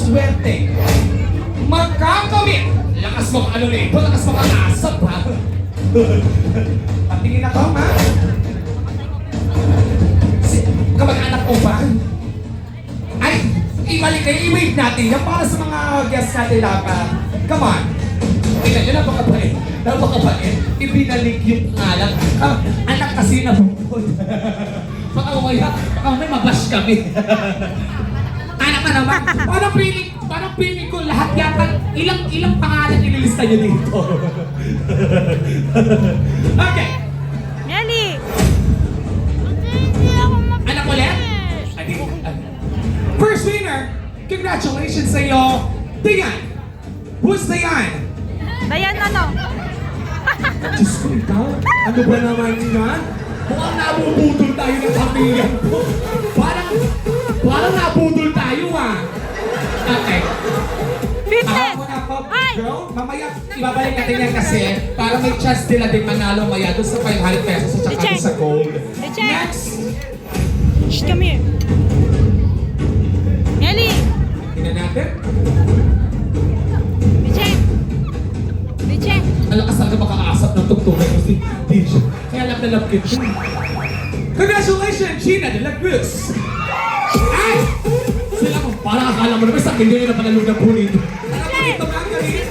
swerte. Magkakamit. Lakas mo ano rin. Lakas mo asap ha. Patingin ako ha. Kamag-anak ko ba? Ay, ibalik kayo, i-wave natin. Yan para sa mga guests natin dapat. Come on. Tingnan nyo, napakabait. Napakabait. Ibinalik yung pangalan. Anak kasi na bukod. Baka may mabash kami. Anak na naman. Parang feeling ko lahat yata, ilang pangalan nililista nyo dito. Okay. Nelly! Anak ulit? First winner, congratulations sa iyo, Dayan. Who's Dayan? Dayan ano? Diyos ko ikaw, ano ba naman yan? Mukhang nabubudol tayo ng pamilya ko. Parang nabudol tayo ah. Okay. Fitness! Ako muna po, Ay! girl. Mamaya, ibabalik natin yan kasi para may chance nila din manalo maya doon sa 500 pesos at saka Check. doon sa gold. Check. Next! Shh, come here. Nelly! Tingnan natin. Bicheng! Bicheng! Ang lakas talaga makakaasap ng tugtugan mo si DJ. Kaya love na love kita. Congratulations, Gina de la Cruz! Ay! Sila mo, parang akala mo naman sa akin, hindi nyo na panalog na punit. Alam mo dito, ma'am, galing.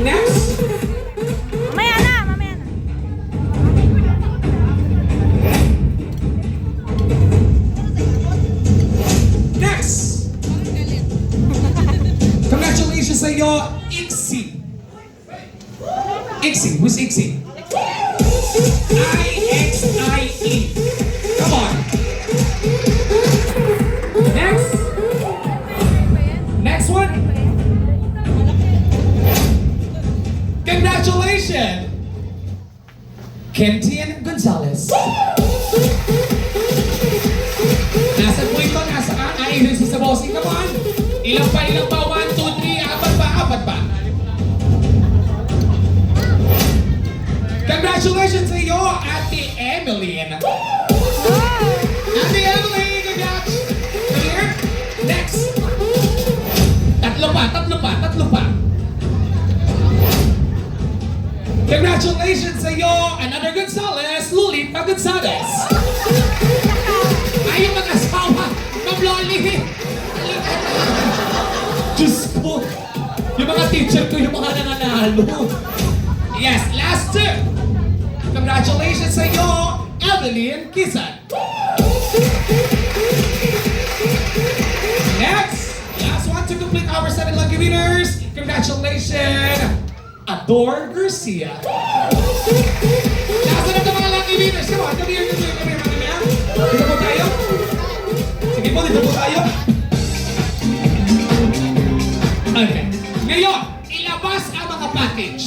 Next! Mamaya na! Mamaya na! Next! Congratulations sa iyo, Ixie. Ixie, who's Ixie? I-X-I-E. Come on. Next. Next one. Congratulations, Kentian Gonzalez. Nasaan po ito? Nasaan? Agency sa bossing. Come on. Ilang pa? 1, 2, 3, apat pa. Congratulations sa iyo, Ate Emeline. Ate Emeline, congrats. Here. Next. Tatlo pa. Congratulations sa iyo, another Gonzalez, Lolita Gonzalez. Ay, yung mag-asawa, Ma'am Loli. Diyos ko, yung mga teacher ko, yung mga nananalo. Yes, last two. Congratulations sa iyo, Evelyn Kisan. Next, last one to complete our 7 lucky winners. Congratulations, Adore Garcia. Nasa na ito mga lucky winners? Come on, come here, mamaya. Dito po tayo. Sige po, dito po tayo. Okay. Ngayon, ilabas ang mga package.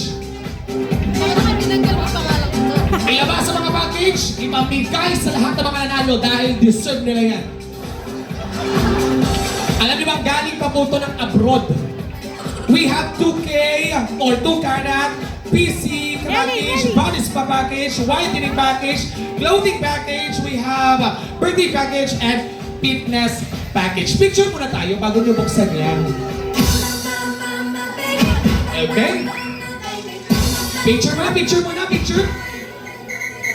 Ilabas ang mga package, ipamigay sa lahat ng mga nanalo dahil deserve nila yan. Alam niyo ba, galing pa po ito ng abroad. We have 2K or 2 karat, PC package, bonus pa package, whitening package, clothing package, we have birthday package, and fitness package. Picture muna tayo bago nyo buksan yan. Okay? Picture muna.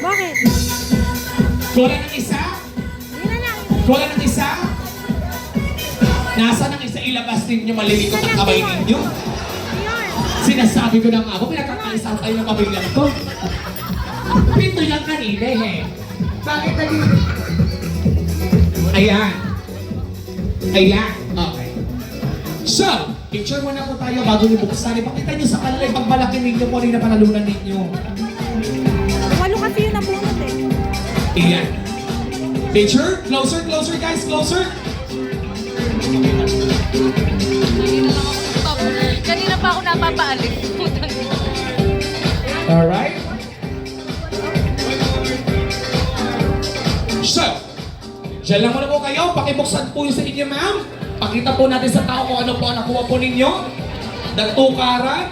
Bakit? Kulang ng isa? Hindi na lang. Kulang ng isa? Nasa ng isa, ilabas ninyo, malilikot ang kamay ninyo. Sinasabi ko na nga ako, pinagkakaisa tayo ng pamilyan ko. Pinto yung kanina eh. Bakit naging... Ayan. Okay. So, picture muna po tayo bago niyo buksan. Ipakita niyo sa kanila yung pagmalaki ninyo po rin na panalunan ninyo. Walo kasi yun ang bunot eh. Ayan. Picture, closer guys, closer. Kanina pa ako napapaalit. Alright. So, dyan lang muna po kayo. Pakibuksan po yung sa inyo, ma'am. Pakita po natin sa tao kung ano po ang nakuha po ninyo. The 2 karat.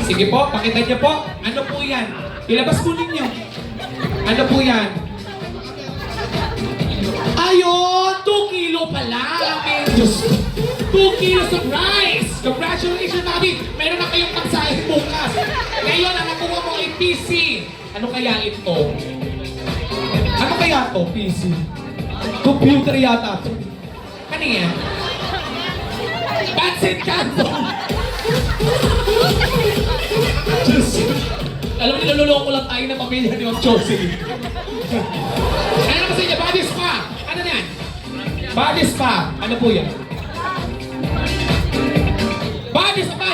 Sige po, pakita niyo po. Ano po yan? Ilabas po ninyo. Ano po yan? pala. Diyos ko. 2 kilos of rice! Congratulations, Nabi! Meron na kayong pagsahin bukas. Ngayon, ang nakuha mo ay PC. Ano kaya ito? Ano kaya to, PC? Computer yata to. Ano yan? Pansit Canton! Diyos ko. Alam mo, niloloko lang tayo ng pamilya ni Ma'am Jocelyn. Ano naman sa inyo? Body spa! Ano yan? Body spa! Ano po yan? Body spa!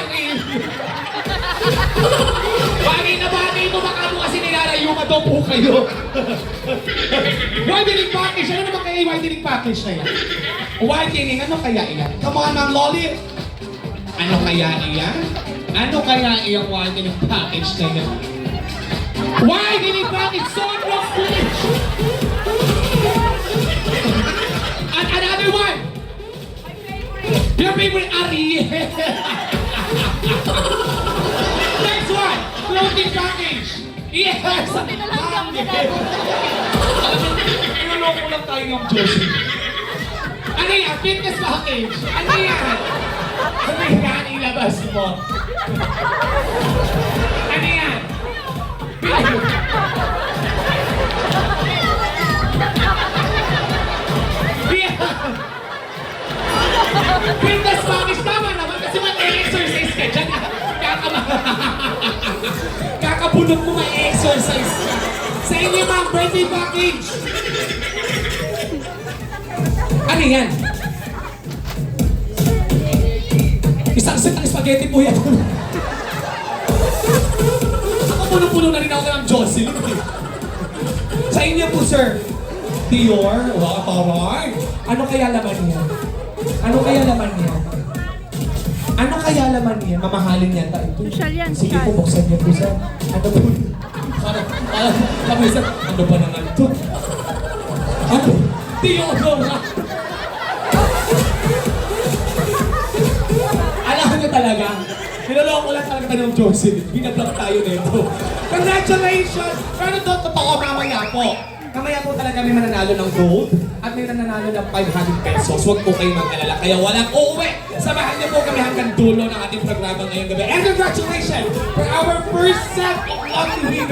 Bagay na bagay mo, baka mo kasi nilalayo ka daw po kayo. Whitening package! Ano naman kaya yung whitening package na yan? Whitening, ano kaya yan? Come on, Ma'am Loli! Ano kaya iyan? Ano kaya iyang whitening package na yan? Whitening package! Sobrang bleach! At another one! Your favorite Ariel! Next one! Floating package! Yes! Niloloko lang tayo ng Josie. Ano yan? Fitness package! Ano yan? Ano yan? Ilabas mo. Ano yan? Fitness package! Tama naman kasi mag-exercise ka dyan. Kakabunot mo mag-exercise ka. Sa inyo, ma'am, birthday package! Ano yan? Isang set ng spaghetti po yan. Ako puno-puno na rin ako ng Jocelyn. Sa inyo po, sir. Dior? Wow, taray. Ano kaya laman niya? Ano kaya laman niya? Ano kaya laman niya? Mamahalin niya tayo. Social yan, Sige social. po, buksan niyo po, sir. Ano po? Sabi, sir, ano ba naman ito? Ano? Dior! Alam niyo talaga, niloloko lang talaga tayo ng Jocelyn. Binablock tayo nito. Congratulations! Pero ito, totoo mamaya po. Mamaya po talaga may mananalo ng gold at may mananalo ng 500 pesos. Huwag po kayong mag-alala. Kaya walang uuwi. Samahan niyo po kami hanggang dulo ng ating programa ngayong gabi. And congratulations for our first set of lucky winners.